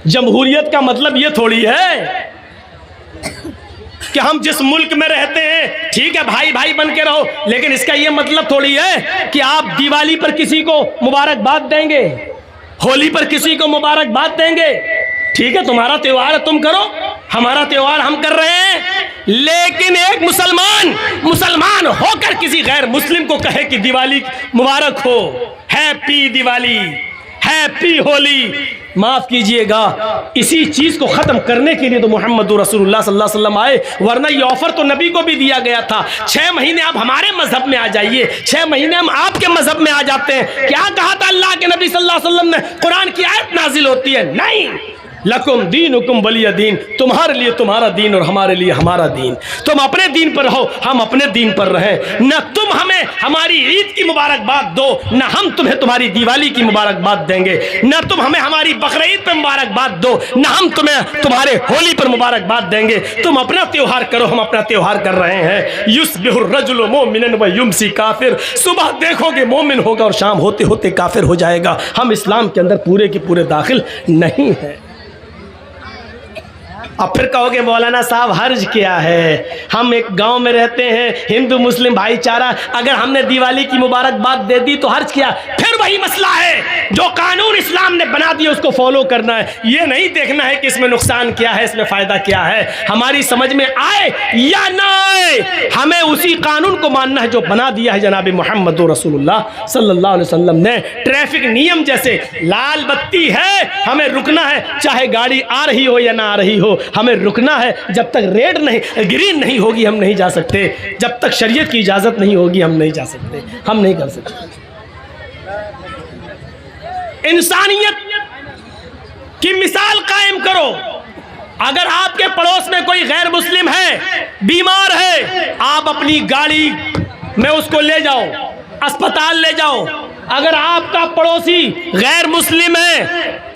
جمہوریت کا مطلب یہ تھوڑی ہے کہ ہم جس ملک میں رہتے ہیں ٹھیک ہے بھائی بھائی بن کے رہو، لیکن اس کا یہ مطلب تھوڑی ہے کہ آپ دیوالی پر کسی کو مبارکباد دیں گے، ہولی پر کسی کو مبارکباد دیں گے۔ ٹھیک ہے تمہارا تہوار ہے تم کرو، ہمارا تہوار ہم کر رہے ہیں، لیکن ایک مسلمان ہو کر کسی غیر مسلم کو کہے کہ دیوالی مبارک ہو، ہیپی دیوالی، ہیپی ہولی، معاف کیجئے گا، اسی چیز کو ختم کرنے کے لیے تو محمد رسول اللہ صلی اللہ علیہ وسلم آئے، ورنہ یہ آفر تو نبی کو بھی دیا گیا تھا 6 مہینے آپ ہمارے مذہب میں آ جائیے، 6 مہینے ہم آپ کے مذہب میں آ جاتے ہیں۔ کیا کہا تھا اللہ کے نبی صلی اللہ علیہ وسلم نے؟ قرآن کی آیت نازل ہوتی ہے، نہیں لکم دینکم ولی دین، تمہارے لیے تمہارا دین اور ہمارے لیے ہمارا دین، تم اپنے دین پر رہو ہم اپنے دین پر رہیں، نہ تم ہمیں ہماری عید کی مبارکباد دو نہ ہم تمہیں تمہاری دیوالی کی مبارکباد دیں گے، نہ تم ہمیں ہماری بقرعید پر مبارکباد دو نہ ہم تمہیں تمہارے ہولی پر مبارکباد دیں گے، تم اپنا تہوار کرو ہم اپنا تہوار کر رہے ہیں۔ یصبح الرجل مؤمنا ویمسی کافر، صبح دیکھو گے مومن ہوگا اور شام ہوتے ہوتے کافر ہو جائے گا۔ ہم اسلام کے اندر پورے کے پورے داخل نہیں ہیں۔ اب پھر کہو گے مولانا صاحب حرج کیا ہے، ہم ایک گاؤں میں رہتے ہیں، ہندو مسلم بھائی چارہ، اگر ہم نے دیوالی کی مبارکباد دے دی تو حرج کیا؟ پھر وہی مسئلہ ہے، جو قانون اسلام نے بنا دیا اس کو فالو کرنا ہے، یہ نہیں دیکھنا ہے کہ اس میں نقصان کیا ہے، اس میں فائدہ کیا ہے، ہماری سمجھ میں آئے یا نہ آئے ہمیں اسی قانون کو ماننا ہے جو بنا دیا ہے جناب محمد رسول اللہ صلی اللہ علیہ وسلم نے۔ ٹریفک نیم جیسے لال بتی ہے ہمیں رکنا ہے، چاہے گاڑی آ رہی ہو یا نہ آ رہی ہو، ہمیں رکنا ہے، جب تک ریڈ نہیں گرین نہیں ہوگی ہم نہیں جا سکتے، جب تک شریعت کی اجازت نہیں ہوگی ہم نہیں جا سکتے، ہم نہیں کر سکتے۔ انسانیت کی مثال قائم کرو، اگر آپ کے پڑوس میں کوئی غیر مسلم ہے، بیمار ہے، آپ اپنی گاڑی میں اس کو لے جاؤ، اسپتال لے جاؤ۔ اگر آپ کا پڑوسی غیر مسلم ہے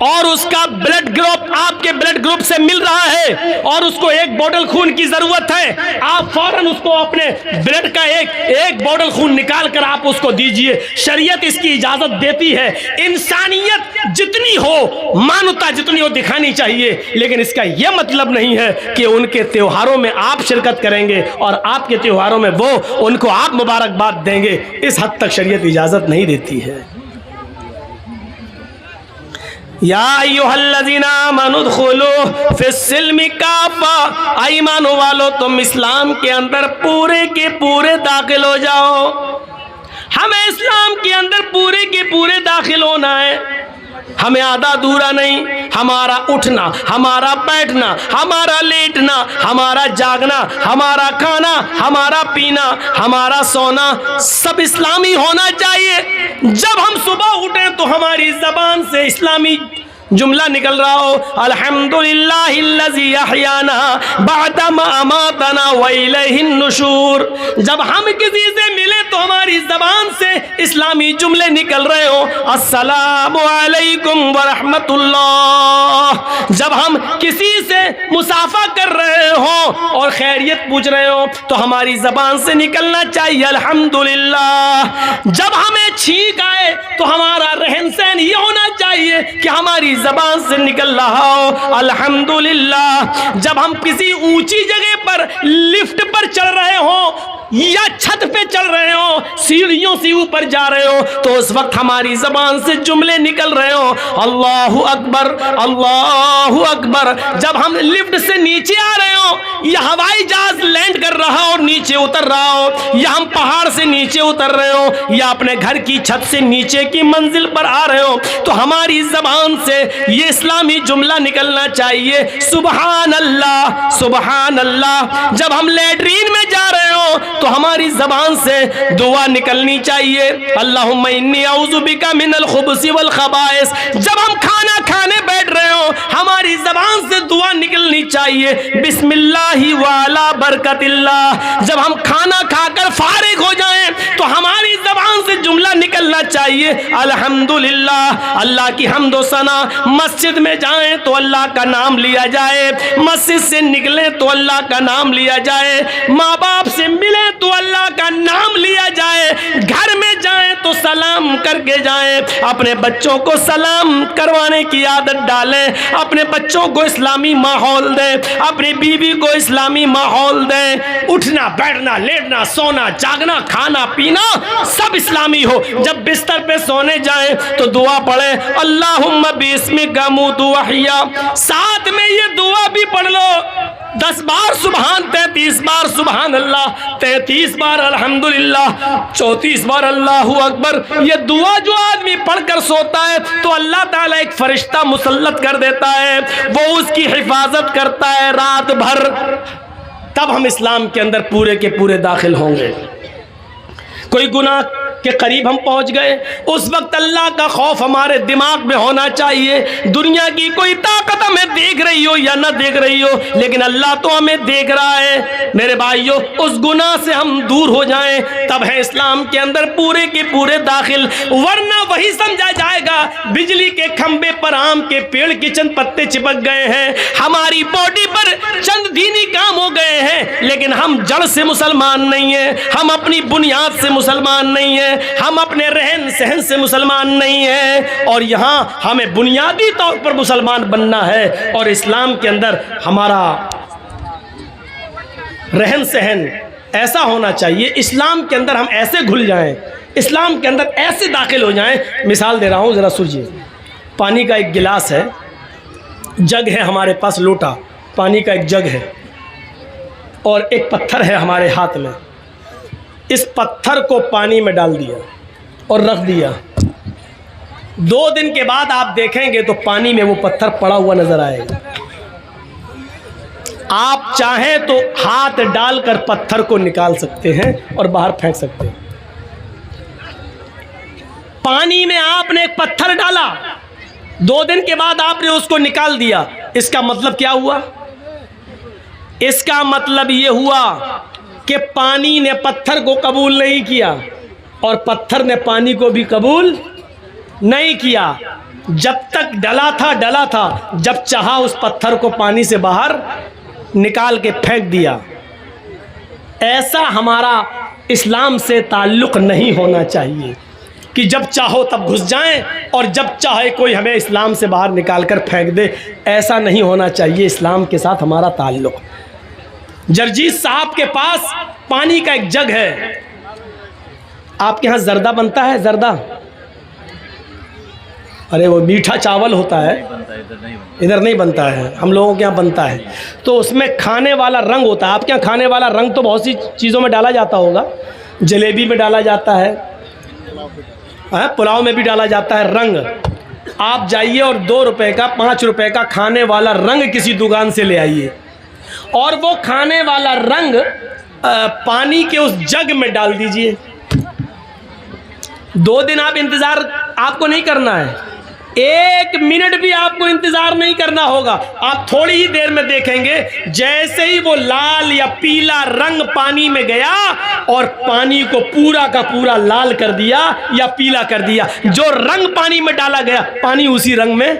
اور اس کا بلڈ گروپ آپ کے بلڈ گروپ سے مل رہا ہے اور اس کو ایک بوتل خون کی ضرورت ہے، آپ فوراً اس کو اپنے بلڈ کا ایک بوتل خون نکال کر آپ اس کو دیجئے، شریعت اس کی اجازت دیتی ہے۔ انسانیت جتنی ہو، مانوتا جتنی ہو دکھانی چاہیے، لیکن اس کا یہ مطلب نہیں ہے کہ ان کے تہواروں میں آپ شرکت کریں گے اور آپ کے تہواروں میں وہ ان کو آپ مبارکباد دیں گے، اس حد تک شریعت اجازت نہیں دیتی ہے۔ یا ایھا الذین آمنوا ادخلوا فی السلم کافہ، ایمان والو تم اسلام کے اندر پورے کے پورے داخل ہو جاؤ۔ ہمیں اسلام کے اندر پورے کے پورے داخل ہونا ہے، ہمیں آدھا ادھورا نہیں، ہمارا اٹھنا، ہمارا بیٹھنا، ہمارا لیٹنا، ہمارا جاگنا، ہمارا کھانا، ہمارا پینا، ہمارا سونا سب اسلامی ہونا چاہیے۔ جب ہم صبح اٹھیں تو ہماری زبان سے اسلامی جملہ نکل رہا ہو، الحمدللہ الذی احیانا بعد ما اماتنا والیہ النشور۔ جب ہم کسی سے ملے تو ہماری زبان سے اسلامی جملے نکل رہے ہو، السلام علیکم ورحمت اللہ۔ جب ہم کسی سے مصافحہ کر رہے ہوں اور خیریت پوچھ رہے ہوں تو ہماری زبان سے نکلنا چاہیے الحمدللہ۔ جب ہمیں چھینک آئے تو ہمارا رہن سہن یہ ہونا چاہیے کہ ہماری زبان سے نکل رہا ہو الحمدللہ۔ جب ہم کسی اونچی جگہ پر لفٹ پر چڑھ رہے ہوں یا چھت پہ چڑھ رہے ہوں، سیڑھیوں سے اوپر جا رہے ہوں، تو اس وقت ہماری زبان سے جملے نکل رہے ہوں، اللہ اکبر اللہ اکبر۔ جب ہم لفٹ سے نیچے آ رہے ہوں یا ہوائی جہاز لینڈ کر رہا ہو اور نیچے اتر رہا ہو، یا ہم پہاڑ سے نیچے اتر رہے ہوں یا اپنے گھر کی چھت سے نیچے کی منزل پر آ رہے ہوں، تو ہماری زبان سے یہ اسلامی جملہ نکلنا چاہیے، سبحان اللہ سبحان اللہ۔ جب ہم لیٹرین میں جا رہے ہوں تو ہماری زبان سے دعا نکلنی چاہیے، اللہم انی اعوذ بک من الخبث والخبائث۔ جب ہم کھانا کھانے بیٹھ رہے ہوں ہماری زبان سے دعا نکلنی چاہیے، بسم اللہ وعلی برکت اللہ۔ جب ہم کھانا کھا کر فارغ ہو جائیں تو ہماری زبان سے جملہ نکلنا چاہیے، الحمدللہ۔ اللہ کی حمد و ثنا، مسجد میں جائیں تو اللہ کا نام لیا جائے، مسجد سے نکلیں تو اللہ کا نام لیا جائے، ماں باپ سے ملیں تو اللہ کا نام لیا جائے، گھر میں جائیں تو سلام کر کے جائیں، اپنے بچوں کو سلام کروانے کی عادت ڈالیں، اپنے بچوں کو اسلامی ماحول دیں، اپنی بیوی کو اسلامی ماحول دیں، اٹھنا بیٹھنا لیٹنا سونا جاگنا کھانا پینا سب اسلامی ہو۔ جب بستر پہ سونے جائیں تو دعا پڑھیں اللہم باسمک اموت واحیا، ساتھ میں یہ دعا بھی پڑھ لو 10 بار سبحان، 33 بار سبحان اللہ، 33 بار الحمدللہ، 34 بار اللہ اکبر۔ یہ دعا جو آدمی پڑھ کر سوتا ہے تو اللہ تعالیٰ ایک فرشتہ مسلط کر دیتا ہے، وہ اس کی حفاظت کرتا ہے رات بھر۔ تب ہم اسلام کے اندر پورے کے پورے داخل ہوں گے۔ کوئی گناہ کے قریب ہم پہنچ گئے، اس وقت اللہ کا خوف ہمارے دماغ میں ہونا چاہیے۔ دنیا کی کوئی طاقت ہمیں دیکھ رہی ہو یا نہ دیکھ رہی ہو، لیکن اللہ تو ہمیں دیکھ رہا ہے۔ میرے بھائیوں، اس گناہ سے ہم دور ہو جائیں، تب ہے اسلام کے اندر پورے کے پورے داخل، ورنہ وہی سمجھا جائے گا بجلی کے کھمبے پر آم کے پیڑ کے چند پتے چپک گئے ہیں، ہماری باڈی پر چند دینی کام ہو گئے ہیں، لیکن ہم جڑ سے مسلمان نہیں ہیں، ہم اپنی بنیاد سے مسلمان نہیں ہیں، ہم اپنے رہن سہن سے مسلمان نہیں ہیں۔ اور یہاں ہمیں بنیادی طور پر مسلمان بننا ہے، اور اسلام کے اندر ہمارا رہن سہن ایسا ہونا چاہیے، اسلام کے اندر ہم ایسے گھل جائیں، اسلام کے اندر ایسے داخل ہو جائیں۔ مثال دے رہا ہوں، ذرا سوچیے، پانی کا ایک گلاس ہے، جگ ہے ہمارے پاس، لوٹا پانی کا ایک جگ ہے، اور ایک پتھر ہے ہمارے ہاتھ میں۔ اس پتھر کو پانی میں ڈال دیا اور رکھ دیا، 2 دن کے بعد آپ دیکھیں گے تو پانی میں وہ پتھر پڑا ہوا نظر آئے گا۔ آپ چاہیں تو ہاتھ ڈال کر پتھر کو نکال سکتے ہیں اور باہر پھینک سکتے ہیں۔ پانی میں آپ نے ایک پتھر ڈالا، 2 دن کے بعد آپ نے اس کو نکال دیا، اس کا مطلب کیا ہوا؟ اس کا مطلب یہ ہوا کہ پانی نے پتھر کو قبول نہیں کیا، اور پتھر نے پانی کو بھی قبول نہیں کیا۔ جب تک ڈلا تھا، جب چاہا اس پتھر کو پانی سے باہر نکال کے پھینک دیا۔ ایسا ہمارا اسلام سے تعلق نہیں ہونا چاہیے کہ جب چاہو تب گھس جائیں، اور جب چاہے کوئی ہمیں اسلام سے باہر نکال کر پھینک دے۔ ایسا نہیں ہونا چاہیے اسلام کے ساتھ ہمارا تعلق۔ جرجیت صاحب کے پاس پانی کا ایک جگ ہے۔ آپ کے ہاں زردہ بنتا ہے؟ زردہ، ارے وہ میٹھا چاول ہوتا ہے، ادھر نہیں بنتا ہے، ہم لوگوں کے یہاں بنتا ہے۔ تو اس میں کھانے والا رنگ ہوتا ہے۔ آپ کے یہاں کھانے والا رنگ تو بہت سی چیزوں میں ڈالا جاتا ہوگا، جلیبی میں ڈالا جاتا ہے، پلاؤ میں بھی ڈالا جاتا ہے رنگ۔ آپ جائیے اور 2 روپے کا 5 روپے کا کھانے والا رنگ کسی دکان سے لے آئیے، اور وہ کھانے والا رنگ پانی کے اس جگ میں ڈال دیجئے۔ 2 دن آپ انتظار آپ کو نہیں کرنا ہے، 1 منٹ بھی آپ کو انتظار نہیں کرنا ہوگا۔ آپ تھوڑی ہی دیر میں دیکھیں گے جیسے ہی وہ لال یا پیلا رنگ پانی میں گیا اور پانی کو پورا کا پورا لال کر دیا یا پیلا کر دیا، جو رنگ پانی میں ڈالا گیا پانی اسی رنگ میں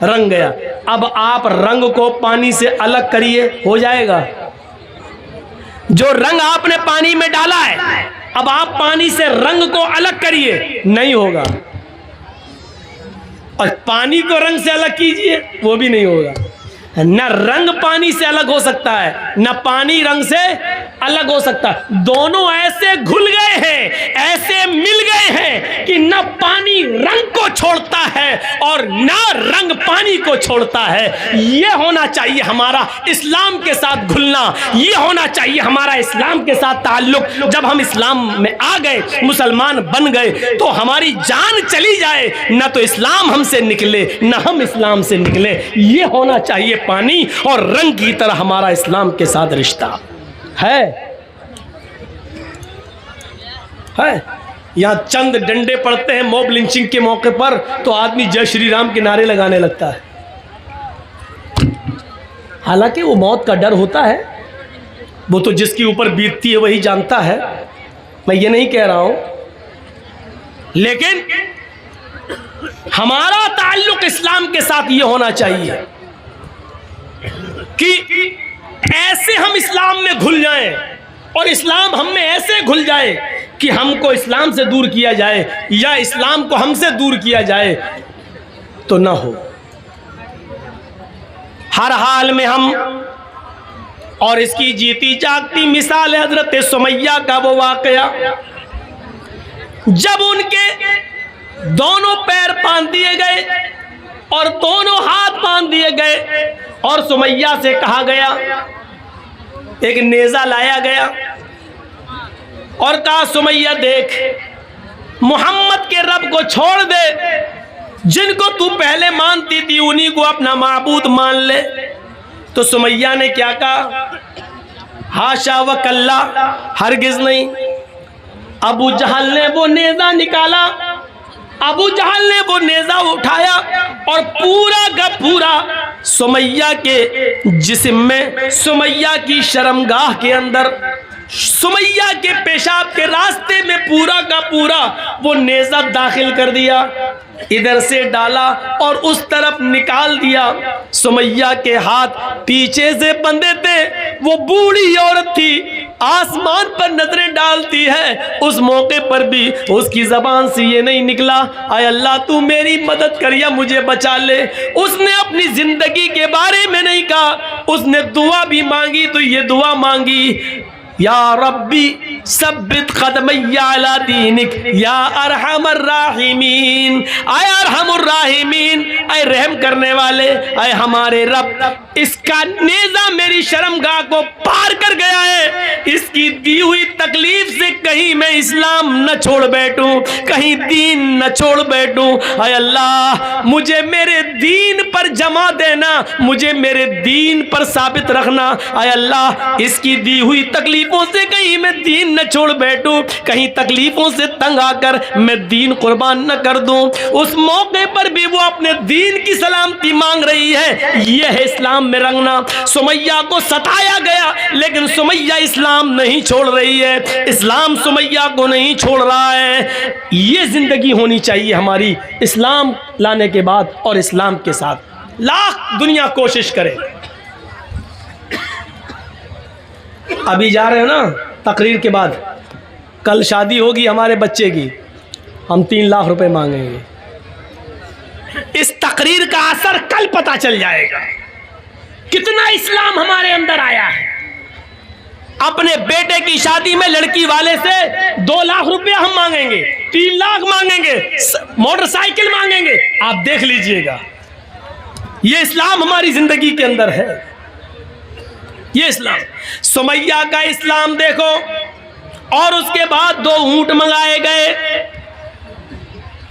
رنگ گیا۔ اب آپ رنگ کو پانی سے الگ کریے، ہو جائے گا؟ جو رنگ آپ نے پانی میں ڈالا ہے، اب آپ پانی سے رنگ کو الگ کریے، نہیں ہوگا۔ اور پانی کو رنگ سے الگ کیجئے، وہ بھی نہیں ہوگا۔ نہ رنگ پانی سے الگ ہو سکتا ہے، نہ پانی رنگ سے الگ ہو سکتا ہے۔ دونوں ایسے گھل گئے ہیں، ایسے مل گئے ہیں کہ نہ پانی رنگ کو چھوڑتا ہے اور نہ رنگ پانی کو چھوڑتا ہے۔ یہ ہونا چاہیے ہمارا اسلام کے ساتھ گھلنا، یہ ہونا چاہیے ہمارا اسلام کے ساتھ تعلق۔ جب ہم اسلام میں آ گئے، مسلمان بن گئے، تو ہماری جان چلی جائے نہ تو اسلام ہم سے نکلے نہ ہم اسلام سے نکلے۔ یہ ہونا چاہیے پانی اور رنگ کی طرح ہمارا اسلام کے ساتھ رشتہ ہے۔ یہاں چند ڈنڈے پڑتے ہیں موب لنچنگ کے موقع پر تو آدمی جے شری رام کے نعرے لگانے لگتا ہے، حالانکہ وہ موت کا ڈر ہوتا ہے، وہ تو جس کے اوپر بیتتی ہے وہی جانتا ہے، میں یہ نہیں کہہ رہا ہوں، لیکن ہمارا تعلق اسلام کے ساتھ یہ ہونا چاہیے کہ ایسے ہم اسلام میں گھل جائیں اور اسلام ہم میں ایسے گھل جائے کہ ہم کو اسلام سے دور کیا جائے یا اسلام کو ہم سے دور کیا جائے تو نہ ہو۔ ہر حال میں ہم، اور اس کی جیتی جاگتی مثال ہے حضرت سمیہ کا وہ واقعہ جب ان کے دونوں پیر باندھ دیے گئے اور دونوں ہاتھ باندھ دیے گئے اور سمیہ سے کہا گیا، ایک نیزہ لایا گیا اور کہا سمیہ دیکھ، محمد کے رب کو چھوڑ دے، جن کو تو پہلے مانتی تھی انہی کو اپنا معبود مان لے۔ تو سمیہ نے کیا کہا؟ ہاشا وکلا، ہرگز نہیں۔ ابو جہل نے وہ نیزہ نکالا، ابو جہل نے وہ نیزہ اٹھایا اور پورا کا پورا سمیہ کے جسم میں، سمیہ کی شرمگاہ کے اندر، سمیہ کے پیشاب کے راستے میں پورا کا پورا وہ نیزہ داخل کر دیا، ادھر سے ڈالا اور اس طرف نکال دیا۔ سمیہ کے ہاتھ پیچھے سے بندھے تھے، وہ بوڑھی عورت تھی، آسمان پر نظریں ڈالتی ہے، اس موقع پر بھی اس کی زبان سے یہ نہیں نکلا اے اللہ تو میری مدد کر یا مجھے بچا لے۔ اس نے اپنی زندگی کے بارے میں نہیں کہا، اس نے دعا بھی مانگی تو یہ دعا مانگی، یا ربی ثبت قدمی علی دینک یا ارحم الراحمین، اے ارحم الراحمین، اے رحم کرنے والے، اے ہمارے رب، اس کا نیزہ میری شرمگاہ کو پار کر گیا ہے، اس کی دی ہوئی تکلیف سے کہیں میں اسلام نہ چھوڑ بیٹھوں، کہیں دین نہ چھوڑ بیٹھوں، اے اللہ مجھے میرے دین پر جمع دینا، مجھے میرے دین پر ثابت رکھنا، اے اللہ اس کی دی ہوئی تکلیفوں سے کہیں میں دین نہ چھوڑ بیٹھوں، کہیں تکلیفوں سے تنگ آ کر میں دین قربان نہ کر دوں۔ اس موقع پر بھی وہ اپنے دین کی سلامتی مانگ رہی ہے، یہ ہے اسلام میں رنگنا۔ سمیہ کو ستایا گیا لیکن سمیہ اسلام نہیں چھوڑ رہی ہے، اسلام سمیہ کو نہیں چھوڑ رہا ہے۔ یہ زندگی ہونی چاہیے ہماری اسلام لانے کے بعد اور اسلام کے ساتھ۔ لاکھ دنیا کوشش کرے، ابھی جا رہے ہیں نا تقریر کے بعد، کل شادی ہوگی ہمارے بچے کی، ہم 3 لاکھ روپے مانگیں گے۔ اس تقریر کا اثر کل پتہ چل جائے گا کتنا اسلام ہمارے اندر آیا ہے۔ اپنے بیٹے کی شادی میں لڑکی والے سے 2 لاکھ روپے ہم مانگیں گے، 3 لاکھ مانگیں گے، موٹر سائیکل مانگیں گے، آپ دیکھ لیجئے گا۔ یہ اسلام ہماری زندگی کے اندر ہے، یہ اسلام۔ سمیہ کا اسلام دیکھو، اور اس کے بعد 2 اونٹ منگائے گئے،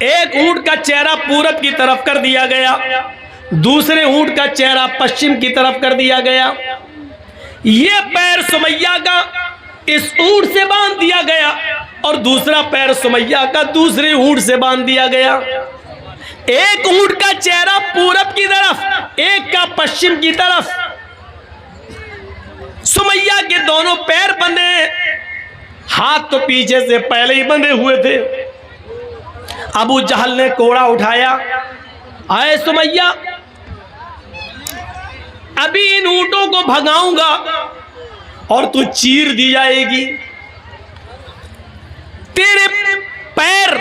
ایک اونٹ کا چہرہ پورب کی طرف کر دیا گیا، دوسرے اونٹ کا چہرہ پشچم کی طرف کر دیا گیا۔ یہ پیر سمیہ کا اس اونٹ سے باندھ دیا گیا اور دوسرا پیر سمیہ کا دوسرے اونٹ سے باندھ دیا گیا۔ ایک اونٹ کا چہرہ پورب کی طرف، ایک کا پشچم کی طرف۔ سمیہ کے دونوں پیر بندھے ہیں، ہاتھ تو پیچھے سے پہلے ہی بندھے ہوئے تھے۔ ابو جہل نے کوڑا اٹھایا، اے سمیہ ابھی ان اونٹوں کو بھگاؤں گا اور تو چیر دی جائے گی، تیرے پیر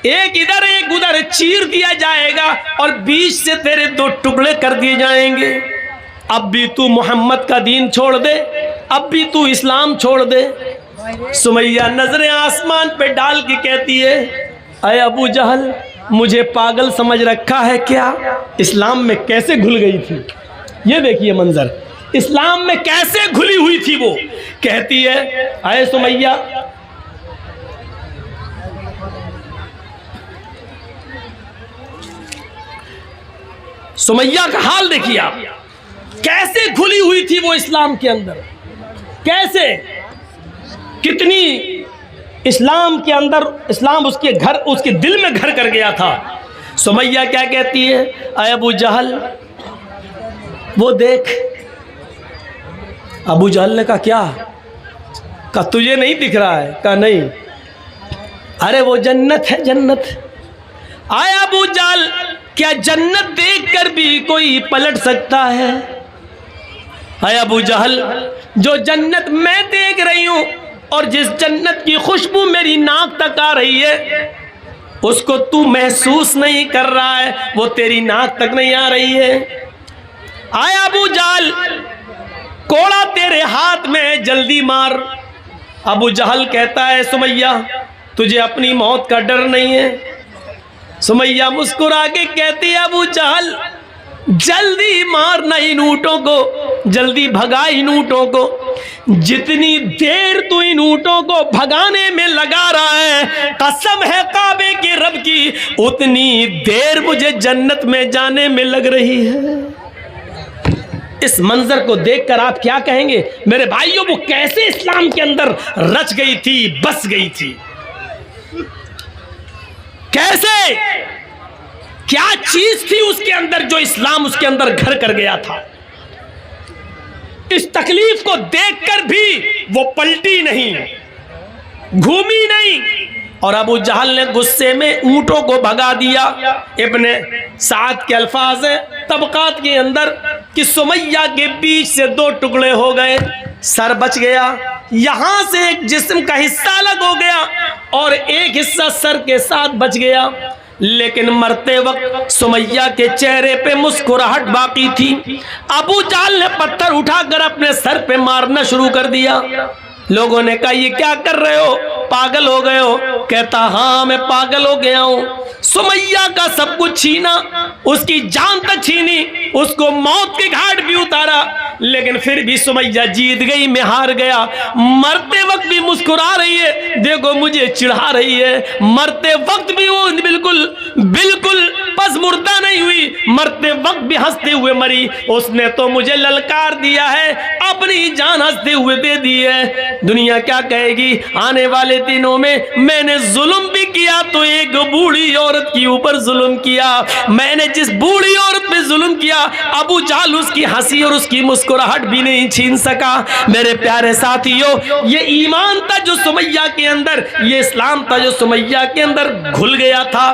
ایک ادھر ایک ادھر چیر دیا جائے گا اور بیچ سے تیرے 2 ٹکڑے کر دیے جائیں گے۔ اب بھی تو محمد کا دین چھوڑ دے، اب بھی تو اسلام چھوڑ دے۔ سمیہ نظریں آسمان پہ ڈال کے کہتی ہے، اے ابو جہل مجھے پاگل سمجھ رکھا ہے کیا؟ اسلام میں کیسے گھل گئی تھی، یہ دیکھیے منظر، اسلام میں کیسے گھلی ہوئی تھی وہ۔ کہتی ہے اے سمیہ سمیہ کا حال دیکھیے آپ، کیسے گھلی ہوئی تھی وہ اسلام کے اندر، کیسے، کتنی اسلام کے اندر، اسلام اس کے گھر، اس کے دل میں گھر کر گیا تھا۔ سمیہ کیا کہتی ہے، اے ابو جہل وہ دیکھ۔ ابو جہل نے کہا کیا؟ کہا تجھے نہیں دکھ رہا ہے؟ کہا نہیں۔ ارے وہ جنت ہے، جنت۔ آئے ابو جہل کیا جنت دیکھ کر بھی کوئی پلٹ سکتا ہے؟ اے ابو جہل، جو جنت میں دیکھ رہی ہوں اور جس جنت کی خوشبو میری ناک تک آ رہی ہے اس کو تو محسوس نہیں کر رہا ہے، وہ تیری ناک تک نہیں آ رہی ہے۔ آیا ابو جہل، کوڑا تیرے ہاتھ میں، جلدی مار۔ ابو جہل کہتا ہے سمیہ تجھے اپنی موت کا ڈر نہیں ہے؟ سمیہ مسکرا کے کہتی ہے ابو جہل جلدی مارنا ان اونٹوں کو، جلدی بھگا ان اونٹوں کو، جتنی دیر تو ان اونٹوں کو بھگانے میں لگا رہا ہے قسم ہے کعبے کے رب کی اتنی دیر مجھے جنت میں جانے میں لگ رہی ہے۔ اس منظر کو دیکھ کر آپ کیا کہیں گے میرے بھائیوں؟ وہ کیسے اسلام کے اندر رچ گئی تھی، بس گئی تھی، کیسے، کیا چیز تھی اس کے اندر جو اسلام اس کے اندر گھر کر گیا تھا؟ اس تکلیف کو دیکھ کر بھی وہ پلٹی نہیں، گھومی نہیں، اور ابو جہل نے غصے میں اونٹوں کو بھگا دیا۔ ابن سعد کے الفاظ ہیں طبقات کے اندر کہ سمیہ کے بیچ سے دو ٹکڑے ہو گئے، سر بچ گیا، یہاں سے ایک جسم کا حصہ الگ ہو گیا اور ایک حصہ سر کے ساتھ بچ گیا، لیکن مرتے وقت سمیہ کے چہرے پہ مسکراہٹ باقی تھی۔ ابو جہل نے پتھر اٹھا کر اپنے سر پہ مارنا شروع کر دیا۔ لوگوں نے کہا یہ کیا کر رہے ہو، پاگل ہو گئے ہو؟ کہتا ہاں میں پاگل ہو گیا ہوں، سمیہ کا سب کچھ چھینا، اس کی جان تک چھینی، اس کو موت کے گھاٹ بھی اتارا، لیکن پھر بھی سمیہ جیت گئی، میں ہار گیا۔ مرتے وقت بھی مسکرا رہی ہے، دیکھو مجھے چڑھا رہی ہے، مرتے وقت بھی وہ بالکل پس مردہ نہیں ہوئی، مرتے وقت بھی ہنستے ہوئے مری۔ اس نے تو مجھے للکار دیا ہے، اپنی جان ہنستے ہوئے دے دی ہے۔ دنیا کیا کہے گی آنے والے دنوں میں نے ظلم بھی کیا تو ایک بوڑھی عورت کے اوپر ظلم کیا، میں نے جس بوڑھی عورت پہ ظلم کیا ابو جہل اس کی ہنسی اور اس کی مسکراہٹ بھی نہیں چھین سکا۔ میرے پیارے ساتھیوں، یہ ایمان تھا جو سمیہ کے اندر، یہ اسلام تھا جو سمیہ کے اندر گھل گیا تھا۔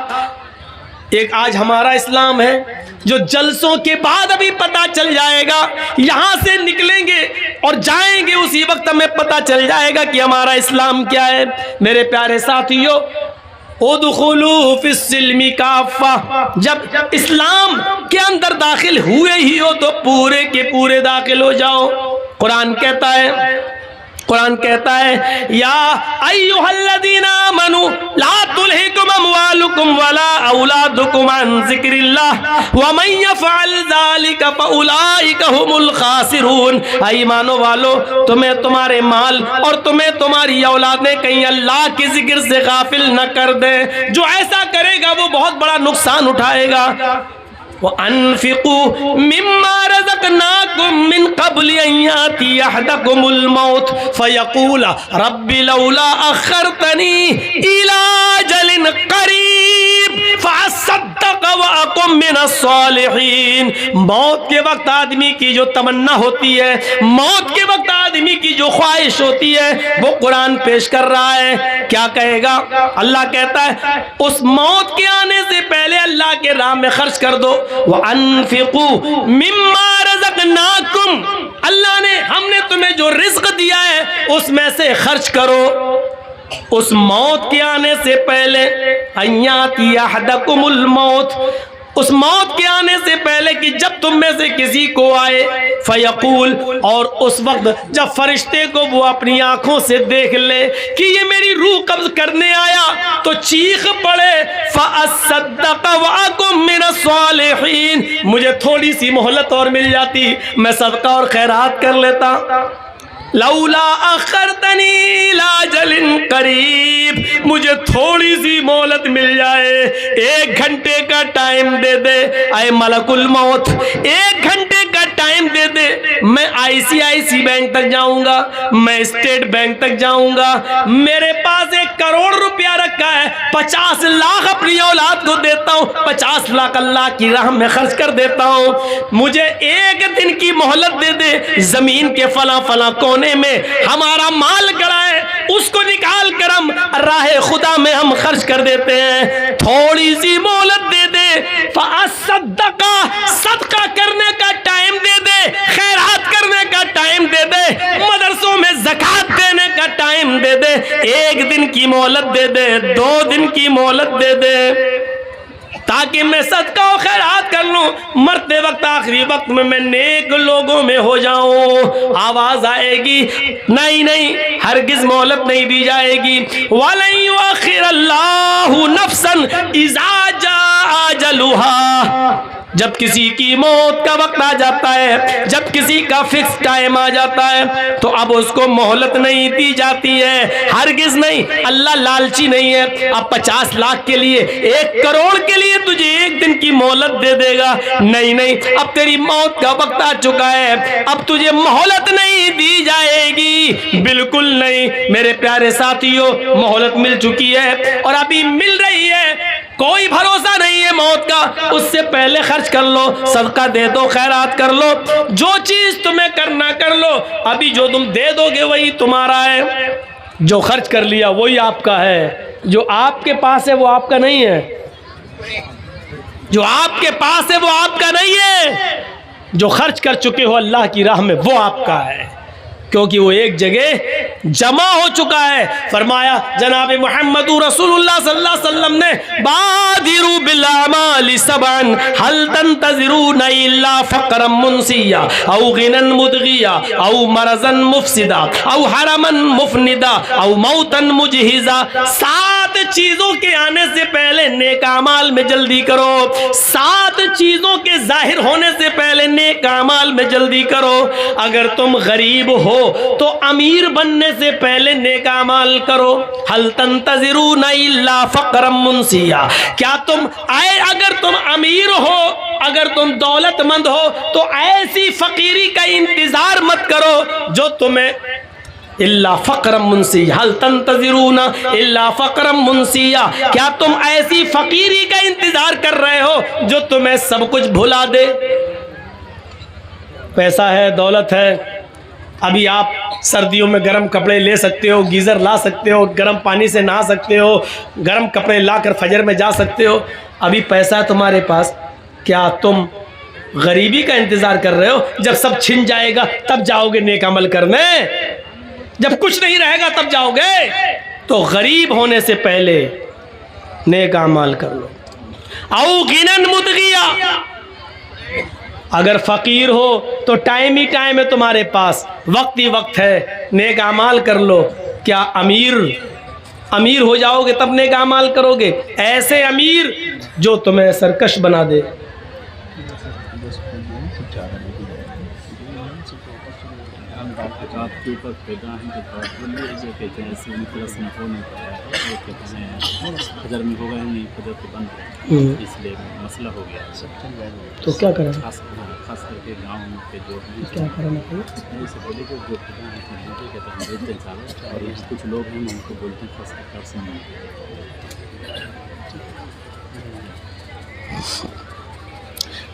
ایک آج ہمارا اسلام ہے جو جلسوں کے بعد ابھی پتا چل جائے گا، یہاں سے نکلیں گے اور جائیں گے اسی وقت ہمیں پتا چل جائے گا کہ ہمارا اسلام کیا ہے۔ میرے پیارے ساتھیوں، ادخلوا فی السلم کافہ، جب اسلام کے اندر داخل ہوئے ہی ہو تو پورے کے پورے داخل ہو جاؤ۔ قرآن کہتا ہے یا ایھا الذین آمنوا لا تلھکم اموالکم ولا اولادکم عن ذکر اللہ ومن یفعل ذلک فاولئک ھم الخاسرون۔ اے ایمانو والو، تمہیں تمہارے مال اور تمہیں تمہاری اولادیں کہیں اللہ کے ذکر سے غافل نہ کر دیں، جو ایسا کرے گا وہ بہت بڑا نقصان اٹھائے گا۔ وَأَنفِقُوا مِمَّا رَزَقْنَاكُم مِّن قَبْلِ أَن يَأْتِيَ أَحَدَكُمُ الْمَوْتُ فَيَقُولَ رَبِّ لَوْلَا أَخَّرْتَنِي إِلَىٰ أَجَلٍ قَرِيبٍ فَأَصَّدَّقَ وَأَكُن مِّنَ الصَّالِحِينَ۔ موت کے وقت آدمی کی جو تمنا ہوتی ہے، موت کے وقت آدمی کی جو خواہش ہوتی ہے، وہ قرآن پیش کر رہا ہے۔ کیا کہے گا؟ اللہ کہتا ہے اس موت کے آنے سے پہلے اللہ کے راہ میں خرچ کر دو۔ وَأَنفِقُوا مِمَّا رَزَقْنَاكُمْ، اللہ نے، ہم نے تمہیں جو رزق دیا ہے اس میں سے خرچ کرو۔ اس موت کے آنے سے پہلے، أَن يَأْتِيَ أَحَدَكُمُ الْمَوْتُ، اس موت کے آنے سے پہلے کہ جب تم میں سے کسی کو آئے، فیقول، اور اس وقت جب فرشتے کو وہ اپنی آنکھوں سے دیکھ لے کہ یہ میری روح قبض کرنے آیا تو چیخ پڑے فَأَصَّدَّقَ وَأَكُن مِّنَ الصَّالِحِينَ، مجھے تھوڑی سی مہلت اور مل جاتی، میں صدقہ اور خیرات کر لیتا۔ لولا اخرتنی الی اجل قریب، مجھے تھوڑی سی مہلت مل جائے، 1 گھنٹے کا ٹائم دے دے اے ملک الموت، 1 گھنٹے کا ٹائم دے دے، میں ICICI بینک تک جاؤں گا، میں اسٹیٹ بینک تک جاؤں گا، میرے پاس 1 کروڑ روپیہ رکھا ہے، 50 لاکھ اپنی اولاد کو دیتا ہوں، 50 لاکھ اللہ کی راہ میں خرچ کر دیتا ہوں، مجھے 1 دن کی مہلت دے دے، زمین کے فلاں فلاں کونے میں ہمارا مال گڑا ہے، اس کو نکال کر ہم راہ خدا میں ہم خرچ کر دیتے ہیں، تھوڑی سی مہلت دے دے، فَأَصَّدَّقَ، صدقہ کرنے کا ٹائم دے دے، خیرات کرنے کا دے، 1 دن کی مہلت دے دے، 2 دن کی مہلت دے دے، تاکہ میں صدقہ و خیرات کر لوں، مرتے وقت آخری وقت میں نیک لوگوں میں ہو جاؤں۔ آواز آئے گی نہیں نہیں، ہرگز مہلت نہیں دی جائے گی۔ وَلَن يُؤَخِّرَ اللَّهُ نَفْسًا إِذَا جَاءَ أَجَلُهَا، جب کسی کی موت کا وقت آ جاتا ہے، جب کسی کا فکس ٹائم آ جاتا ہے، تو اب اس کو مہلت نہیں دی جاتی ہے، ہرگز نہیں۔ اللہ لالچی نہیں ہے، اب 50 لاکھ کے لیے، 1 کروڑ کے لیے تجھے 1 دن کی مہلت دے دے گا، نہیں نہیں، اب تیری موت کا وقت آ چکا ہے، اب تجھے مہلت نہیں دی جائے گی، بالکل نہیں۔ میرے پیارے ساتھیوں، مہلت مل چکی ہے اور ابھی مل رہی ہے، کوئی بھروسہ نہیں ہے موت کا، اس سے پہلے خرچ کر لو، صدقہ دے دو، خیرات کر لو، جو چیز تمہیں کرنا کر لو، ابھی جو تم دے دو گے وہی تمہارا ہے، جو خرچ کر لیا وہی آپ کا ہے، جو آپ کے پاس ہے وہ آپ کا نہیں ہے، جو آپ کے پاس ہے وہ آپ کا نہیں ہے، جو خرچ کر چکے ہو اللہ کی راہ میں وہ آپ کا ہے، کیونکہ وہ ایک جگہ جمع ہو چکا ہے۔ فرمایا جناب محمد رسول اللہ صلی اللہ علیہ وسلم نے، بادروا بالاعمال سبعا هل تنتظرون الا فقرا منسیا او غنى مدغیا او مرضا مفسدا او حرما مفندا او موتا مجہزا، 7 چیزوں کے آنے سے پہلے نیک اعمال میں جلدی کرو، 7 چیزوں کے ظاہر ہونے سے پہلے نیک اعمال میں جلدی کرو۔ اگر تم غریب ہو تو امیر بننے سے پہلے نیک اعمال کرو۔ هل تنتظرون الا فقرا منسیا، کیا تم اگر تم امیر ہو، اگر تم دولت مند ہو تو ایسی فقیری کا انتظار مت کرو جو تمہیں الا فقرا منسیا، هل تنتظرون الا فقرا منسیا، کیا تم ایسی فقیری کا انتظار کر رہے ہو جو تمہیں سب کچھ بھلا دے؟ پیسہ ہے، دولت ہے، ابھی آپ سردیوں میں گرم کپڑے لے سکتے ہو، گیزر لا سکتے ہو، گرم پانی سے نہا سکتے ہو، گرم کپڑے لا کر فجر میں جا سکتے ہو، ابھی پیسہ ہے تمہارے پاس، کیا تم غریبی کا انتظار کر رہے ہو؟ جب سب چھن جائے گا تب جاؤ گے نیک عمل کرنے، جب کچھ نہیں رہے گا تب جاؤ گے؟ تو غریب ہونے سے پہلے نیک اعمال کر لو۔ او غنن مدغیا، اگر فقیر ہو تو ٹائم ہی ٹائم ہے تمہارے پاس، وقت ہی وقت ہے، نیک اعمال کر لو۔ کیا امیر ہو جاؤ گے تب نیک اعمال کرو گے؟ ایسے امیر جو تمہیں سرکش بنا دے۔ آپ کے اوپر پیدا ہیں جو کہتے ہیں ایسے ان پلس انفو نہیں پڑا ہے، کہتے ہیں فجر میں ہوگا نہیں، فجر تو بند ہے، اس لیے مسئلہ ہو گیا۔ تو کیا کریں؟ خاص کر کے گاؤں کے جو کیا کرنا چاہیے؟ سے بولے کہ جو پیدا ہیں کہتے ہیں ہم دیکھتے ہیں، اور یہ کچھ لوگ ہیں ان کو بولتے ہیں خاص کر سے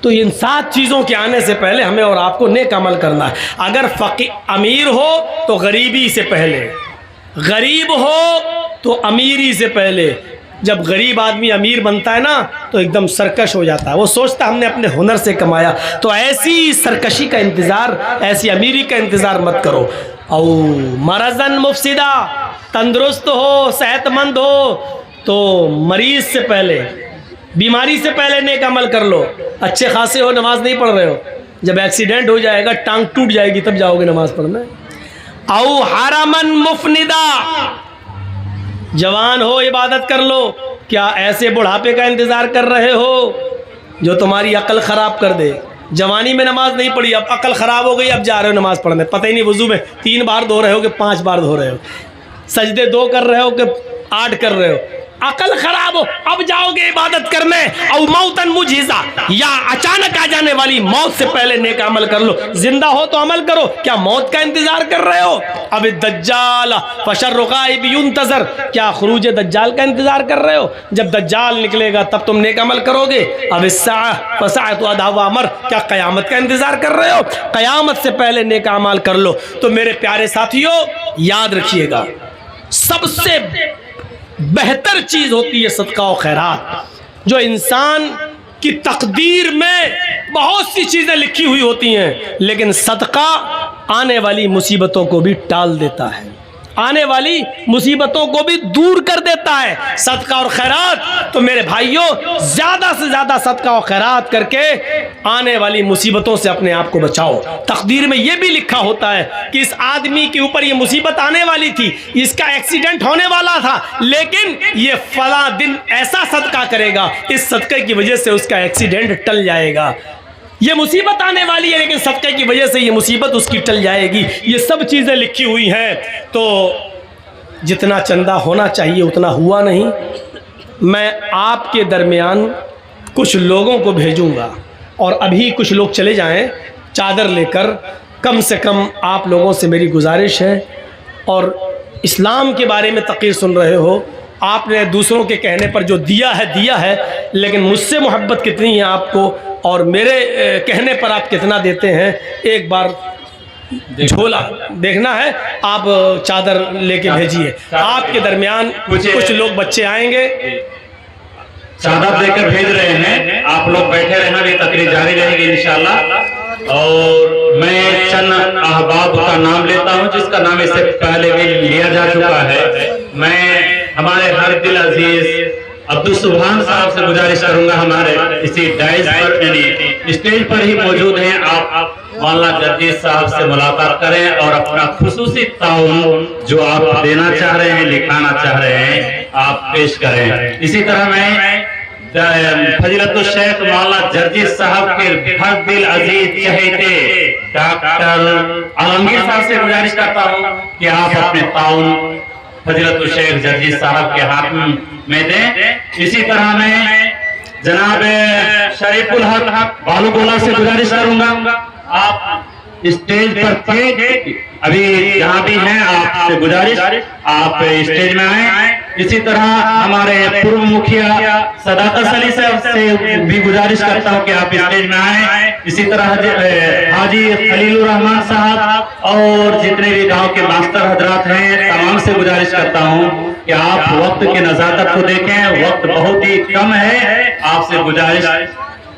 تو ان 7 چیزوں کے آنے سے پہلے ہمیں اور آپ کو نیک عمل کرنا ہے۔ اگر امیر ہو تو غریبی سے پہلے، غریب ہو تو امیری سے پہلے۔ جب غریب آدمی امیر بنتا ہے نا تو ایک دم سرکش ہو جاتا ہے، وہ سوچتا ہم نے اپنے ہنر سے کمایا، تو ایسی سرکشی کا انتظار، ایسی امیری کا انتظار مت کرو۔ او مرضن مفسدہ، تندرست ہو، صحت مند ہو تو مریض سے پہلے، بیماری سے پہلے نیک عمل کر لو۔ اچھے خاصے ہو، نماز نہیں پڑھ رہے ہو، جب ایکسیڈنٹ ہو جائے گا، ٹانگ ٹوٹ جائے گی، تب جاؤ گے نماز پڑھنے۔ او حرمن مفندا، جوان ہو عبادت کر لو۔ کیا ایسے بڑھاپے کا انتظار کر رہے ہو جو تمہاری عقل خراب کر دے؟ جوانی میں نماز نہیں پڑھی، اب عقل خراب ہو گئی، اب جا رہے ہو نماز پڑھنے، پتہ ہی نہیں وضو میں 3 بار دھو رہے ہو کہ 5 بار دھو رہے ہو، سجدے 2 کر رہے ہو کہ 8 کر رہے ہو، عقل خراب ہو، اب جاؤ گے عبادت کرنے۔ او موتن مجہزا، یا اچانک آ جانے والی موت سے پہلے نیک عمل کر لو۔ زندہ ہو تو عمل کرو، کیا موت کا انتظار کر رہے ہو؟ اب الدجال فشر غائب ينتظر، کیا خروج دجال کا انتظار کر رہے ہو؟ جب دجال نکلے گا تب تم نیک عمل کرو گے۔ اب الساعہ فساعۃ ادھا وامر، کیا قیامت کا انتظار کر رہے ہو؟ قیامت سے پہلے نیک اعمال کر لو۔ تو میرے پیارے ساتھیو، یاد رکھیے گا، سب سے بہتر چیز ہوتی ہے صدقہ و خیرات۔ جو انسان کی تقدیر میں بہت سی چیزیں لکھی ہوئی ہوتی ہیں، لیکن صدقہ آنے والی مصیبتوں کو بھی ٹال دیتا ہے۔ آنے والی مصیبتوں کو بھی دور کر دیتا ہے۔ صدقہ اور خیرات، تو میرے بھائیوں زیادہ سے زیادہ صدقہ اور خیرات کر کے آنے والی مصیبتوں سے اپنے آپ کو بچاؤ۔ تقدیر میں یہ بھی لکھا ہوتا ہے کہ اس آدمی کے اوپر یہ مصیبت آنے والی تھی، اس کا ایکسیڈنٹ ہونے والا تھا، لیکن یہ فلاں دن ایسا صدقہ کرے گا، اس صدقے کی وجہ سے اس کا ایکسیڈنٹ ٹل جائے گا۔ یہ مصیبت آنے والی ہے لیکن صدقے کی وجہ سے یہ مصیبت اس کی ٹل جائے گی۔ یہ سب چیزیں لکھی ہوئی ہیں۔ تو جتنا چندہ ہونا چاہیے اتنا ہوا نہیں۔ میں آپ کے درمیان کچھ لوگوں کو بھیجوں گا، اور ابھی کچھ لوگ چلے جائیں چادر لے کر۔ کم سے کم آپ لوگوں سے میری گزارش ہے، اور اسلام کے بارے میں تقریر سن رہے ہو، آپ نے دوسروں کے کہنے پر جو دیا ہے، لیکن مجھ سے محبت کتنی ہے آپ کو، اور میرے کہنے پر آپ کتنا دیتے ہیں، ایک بار جھولا دیکھنا ہے۔ آپ چادر لے کے بھیجیے۔ آپ کے درمیان کچھ لوگ بچے آئیں گے، چادر لے کر بھیج رہے ہیں۔ آپ لوگ بیٹھے رہنا، یہ تقریر جاری رہے گی انشاءاللہ۔ اور میں چند احباب کا نام لیتا ہوں جس کا نام اس سے پہلے بھی لیا جا چکا ہے۔ میں ہمارے ہر دل عزیز عبدالسبحان صاحب سے گزارش کروں گا، ہمارے اسی ڈائز پر یعنی اسٹیج پر ہی موجود ہیں، آپ مولانا جرجیت صاحب سے ملاقات کریں اور اپنا خصوصی تعاون جو آپ دینا چاہ رہے ہیں، لکھانا چاہ رہے ہیں، آپ پیش کریں۔ اسی طرح میں فضیلت الشیخ مولانا جرجیت صاحب کے ہر دل عزیز چہیتے ڈاکٹر عالمگیر صاحب سے گزارش کرتا ہوں کہ آپ اپنے تعاون فضیلت الشیخ جرجیت صاحب کے ہاتھ میں دیں۔ اسی طرح میں جناب شریف الحق بالو گولا سے گزارش کروں گا، آپ اسٹیج پر تھے، ابھی یہاں بھی ہیں، آپ سے گزارش آپ اسٹیج میں آئیں۔ اسی طرح ہمارے پورو مکھیا صداقت علی صاحب سے بھی گزارش کرتا ہوں کہ آپ اسٹیج میں آئیں۔ اسی طرح حاجی خلیل الرحمان صاحب اور جتنے بھی گاؤں کے ماسٹر حضرات ہیں، تمام سے گزارش کرتا ہوں کہ آپ وقت کی نزاکت کو دیکھیں، وقت بہت ہی کم ہے۔ آپ سے گزارش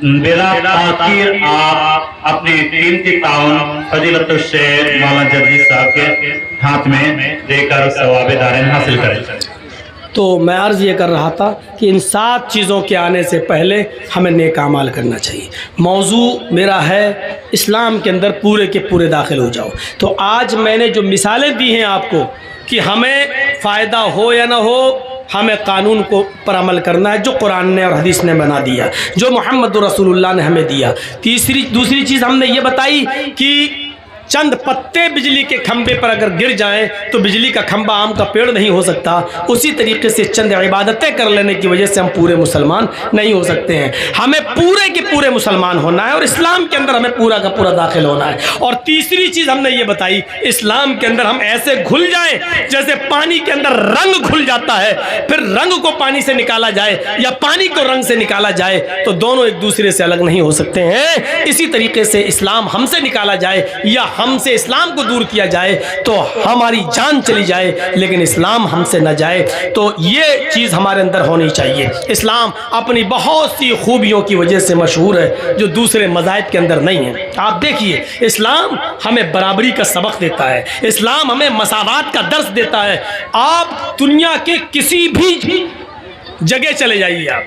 بلا تاخیر آپ اپنی قیمتی تعاون فضیلت الشیخ مولانا جرجیت صاحب کے ہاتھ میں دے کر ثواب دارین حاصل کریں۔ تو میں عرض یہ کر رہا تھا کہ ان 7 چیزوں کے آنے سے پہلے ہمیں نیک اعمال کرنا چاہیے۔ موضوع میرا ہے اسلام کے اندر پورے کے پورے داخل ہو جاؤ۔ تو آج میں نے جو مثالیں دی ہیں آپ کو کہ ہمیں فائدہ ہو یا نہ ہو، ہمیں قانون کو پر عمل کرنا ہے جو قرآن نے اور حدیث نے بنا دیا، جو محمد رسول اللہ نے ہمیں دیا۔ دوسری چیز ہم نے یہ بتائی کہ چند پتے بجلی کے کھمبے پر اگر گر جائیں تو بجلی کا کھمبا آم کا پیڑ نہیں ہو سکتا، اسی طریقے سے چند عبادتیں کر لینے کی وجہ سے ہم پورے مسلمان نہیں ہو سکتے ہیں۔ ہمیں پورے کے پورے مسلمان ہونا ہے اور اسلام کے اندر ہمیں پورا کا پورا داخل ہونا ہے۔ اور تیسری چیز ہم نے یہ بتائی، اسلام کے اندر ہم ایسے گھل جائیں جیسے پانی کے اندر رنگ گھل جاتا ہے، پھر رنگ کو پانی سے نکالا جائے یا پانی کو رنگ سے نکالا جائے تو دونوں ایک دوسرے سے الگ نہیں ہو سکتے ہیں۔ اسی طریقے سے اسلام ہم سے نکالا جائے یا ہم سے اسلام کو دور کیا جائے تو ہماری جان چلی جائے، لیکن اسلام ہم سے نہ جائے۔ تو یہ چیز ہمارے اندر ہونی چاہیے۔ اسلام اپنی بہت سی خوبیوں کی وجہ سے مشہور ہے جو دوسرے مذاہب کے اندر نہیں ہیں۔ آپ دیکھیے، اسلام ہمیں برابری کا سبق دیتا ہے، اسلام ہمیں مساوات کا درس دیتا ہے۔ آپ دنیا کے کسی بھی جگہ چلے جائیے، آپ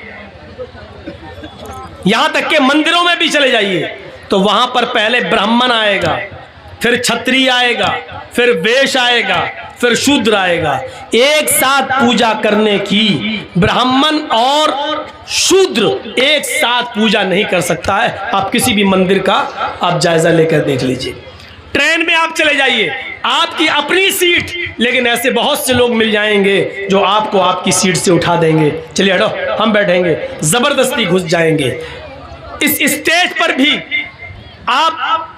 یہاں تک کہ مندروں میں بھی چلے جائیے تو وہاں پر پہلے برہمن آئے گا، پھر چھتری آئے گا، پھر ویش آئے گا، پھر شودر آئے گا۔ ایک ساتھ پوجا کرنے کی برہمن اور شودر ایک ساتھ پوجا نہیں کر سکتا ہے۔ آپ کسی بھی مندر کا آپ جائزہ لے کر دیکھ لیجئے۔ ٹرین میں آپ چلے جائیے، آپ کی اپنی سیٹ، لیکن ایسے بہت سے لوگ مل جائیں گے جو آپ کو آپ کی سیٹ سے اٹھا دیں گے، چلیے ہٹو ہم بیٹھیں گے، زبردستی گھس جائیں گے۔ اس اسٹیج پر بھی آپ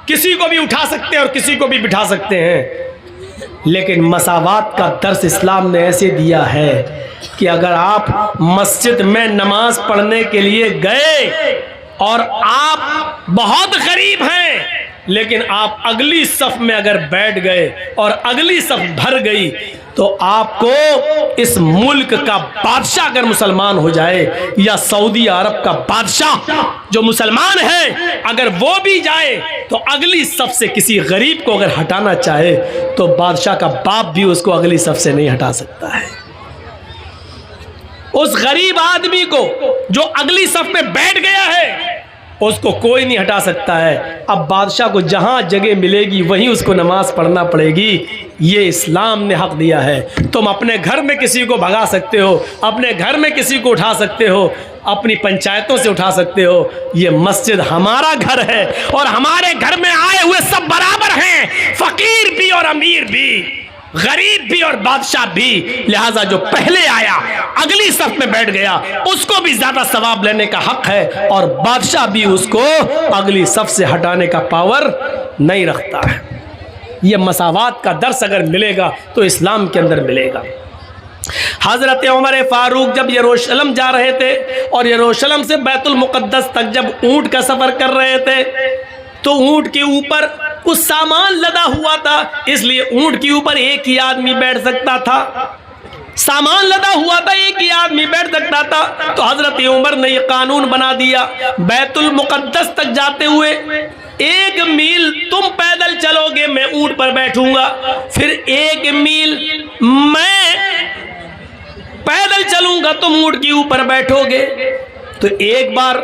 کسی کو بھی اٹھا سکتے ہیں اور کسی کو بھی بٹھا سکتے ہیں، لیکن مساوات کا درس اسلام نے ایسے دیا ہے کہ اگر آپ مسجد میں نماز پڑھنے کے لیے گئے اور آپ بہت غریب ہیں لیکن آپ اگلی صف میں اگر بیٹھ گئے اور اگلی صف بھر گئی تو آپ کو اس ملک کا بادشاہ اگر مسلمان ہو جائے یا سعودی عرب کا بادشاہ جو مسلمان ہے اگر وہ بھی جائے تو اگلی صف سے کسی غریب کو اگر ہٹانا چاہے تو بادشاہ کا باپ بھی اس کو اگلی صف سے نہیں ہٹا سکتا ہے. اس غریب آدمی کو جو اگلی صف میں بیٹھ گیا ہے اس کو کوئی نہیں ہٹا سکتا ہے. اب بادشاہ کو جہاں جگہ ملے گی وہیں اس کو نماز پڑھنا پڑے گی. یہ اسلام نے حق دیا ہے. تم اپنے گھر میں کسی کو بھگا سکتے ہو, اپنے گھر میں کسی کو اٹھا سکتے ہو, اپنی پنچایتوں سے اٹھا سکتے ہو. یہ مسجد ہمارا گھر ہے اور ہمارے گھر میں آئے ہوئے سب برابر ہیں, فقیر بھی اور امیر بھی, غریب بھی اور بادشاہ بھی. لہٰذا جو پہلے آیا اگلی صف میں بیٹھ گیا اس کو بھی زیادہ ثواب لینے کا حق ہے اور بادشاہ بھی اس کو اگلی صف سے ہٹانے کا پاور نہیں رکھتا ہے. یہ مساوات کا درس اگر ملے گا تو اسلام کے اندر ملے گا. حضرت عمر فاروق جب یروشلم جا رہے تھے اور یروشلم سے بیت المقدس تک جب اونٹ کا سفر کر رہے تھے تو اونٹ کے اوپر کچھ سامان لدا ہوا تھا, اس لیے اونٹ کے اوپر ایک ہی آدمی بیٹھ سکتا تھا. سامان لدا ہوا تھا, ایک ہی آدمی بیٹھ سکتا تھا. تو حضرت عمر نے یہ قانون بنا دیا, بیت المقدس تک جاتے ہوئے 1 میل تم پیدل چلو گے میں اونٹ پر بیٹھوں گا, پھر 1 میل میں پیدل چلوں گا تم اونٹ کے اوپر بیٹھو گے. تو ایک بار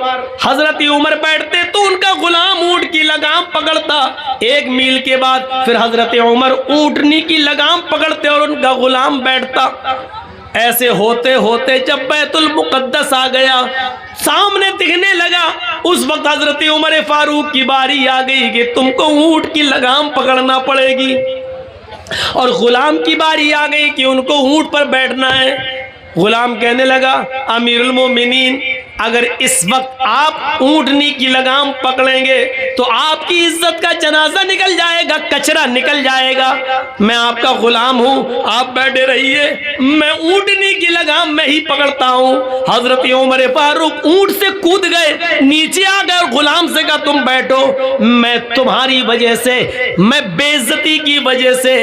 حضرت عمر بیٹھتے تو ان کا غلام اونٹ کی لگام پکڑتا, 1 میل کے بعد پھر حضرت عمر اونٹنی کی لگام پکڑتے اور ان کا غلام بیٹھتا. ایسے ہوتے ہوتے جب بیت المقدس آ گیا, سامنے دکھنے لگا, اس وقت حضرت عمر فاروق کی باری آ گئی کہ تم کو اونٹ کی لگام پکڑنا پڑے گی, اور غلام کی باری آ گئی کہ ان کو اونٹ پر بیٹھنا ہے. غلام کہنے لگا امیر المومنین اگر اس وقت آپ اونٹنی کی لگام پکڑیں گے تو آپ کی عزت کا جنازہ نکل جائے گا, کچرا نکل جائے گا. میں آپ کا غلام ہوں, آپ بیٹھے رہیے, میں اونٹنی کی لگام میں ہی پکڑتا ہوں. حضرت عمر فاروق اونٹ سے کود گئے, نیچے آ گئے اور غلام سے کہا تم بیٹھو, میں تمہاری وجہ سے, میں بے عزتی کی وجہ سے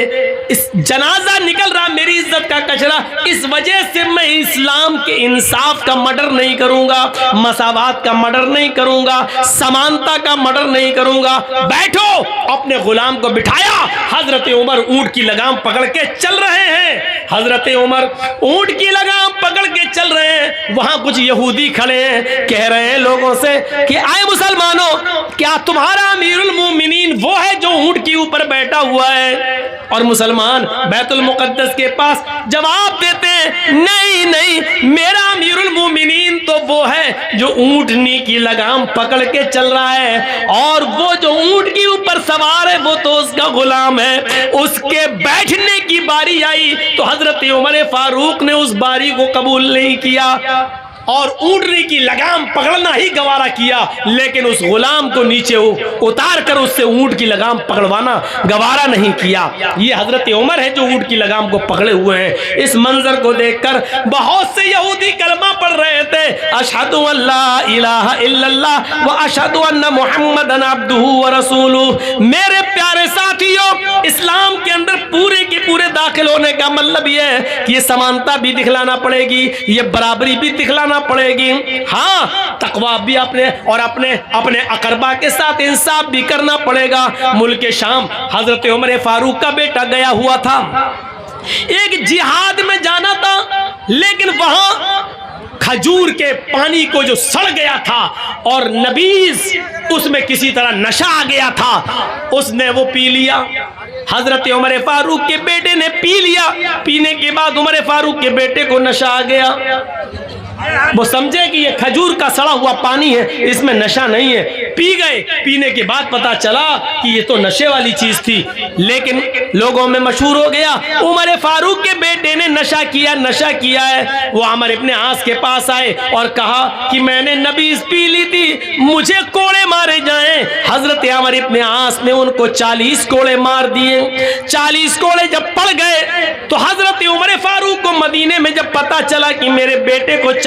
اس جنازہ نکل رہا, میری عزت کا کچرا, اس وجہ سے میں اسلام کے انصاف کا مرڈر نہیں کروں گا, مساوات کا مرڈر نہیں کروں گا, سمانتا کا مرڈر نہیں کروں گا. بیٹھو. اپنے غلام کو بٹھایا. حضرت عمر اونٹ کی لگام پکڑ کے چل رہے ہیں, حضرت عمر اونٹ کی لگام پکڑ کے چل رہے ہیں. وہاں کچھ یہودی کھڑے ہیں, کہہ رہے ہیں لوگوں سے کہ آئے مسلمانوں, کیا تمہارا امیر المومنین وہ ہے جو اونٹ کے اوپر بیٹھا ہوا ہے؟ اور مسلمان بیت المقدس کے پاس جواب دیتے ہیں نہیں نہیں, میرا امیر المومنین تو وہ ہے جو اونٹنی کی لگام پکڑ کے چل رہا ہے, اور وہ جو اونٹ کے اوپر سوار ہے وہ تو اس کا غلام ہے. اس کے بیٹھنے کی باری آئی تو حضرت عمر فاروق نے اس باری کو قبول نہیں کیا اور اونٹنی کی لگام پکڑنا ہی گوارا کیا, لیکن اس غلام کو نیچے اتار کر اس سے اونٹ کی لگام پکڑوانا گوارا نہیں کیا. یہ حضرت عمر ہے جو اونٹ کی لگام کو پکڑے ہوئے ہیں. اس منظر کو دیکھ کر بہت سے یہودی کلمہ پڑھ رہے تھے, اشہد ان لا الہ الا اللہ و اشہد ان محمدن عبدہ و رسولہ. میرے پیارے ساتھیوں, اسلام کے اندر پورے کے پورے داخل ہونے کا مطلب یہ ہے کہ یہ سمانتا بھی دکھلانا پڑے گی, یہ برابری بھی دکھلانا پڑے گی, ہاں تقوی بھی اپنے اقربا کے ساتھ انصاف بھی کرنا پڑے گا. ملک شام حضرت عمر فاروق کا بیٹا گیا ہوا تھا, ایک جہاد میں جانا تھا, لیکن وہاں کھجور کے پانی کو جو سڑ گیا تھا اور نبیذ اس میں کسی طرح نشہ آ گیا تھا, اس نے وہ پی لیا. حضرت عمر فاروق کے بیٹے نے پی لیا, پینے کے بعد عمر فاروق کے بیٹے کو نشہ آ گیا. وہ سمجھے کہ یہ کھجور کا سڑا ہوا پانی ہے, اس میں نشہ نہیں ہے, پی گئے. پینے کے بعد پتا چلا کہ یہ تو نشے والی چیز تھی, لیکن لوگوں میں مشہور ہو گیا عمر فاروق کے بیٹے نے نشہ کیا ہے. وہ عمر ابن عاص کے پاس آئے اور کہا کہ میں نے نبیذ پی لی تھی, مجھے کوڑے مارے جائیں. حضرت عمر ابن عاص نے ان کو 40 کوڑے مار دیے. 40 کوڑے جب پڑ گئے تو حضرت عمر فاروق کو مدینے میں جب پتا چلا کہ میرے بیٹے کو 40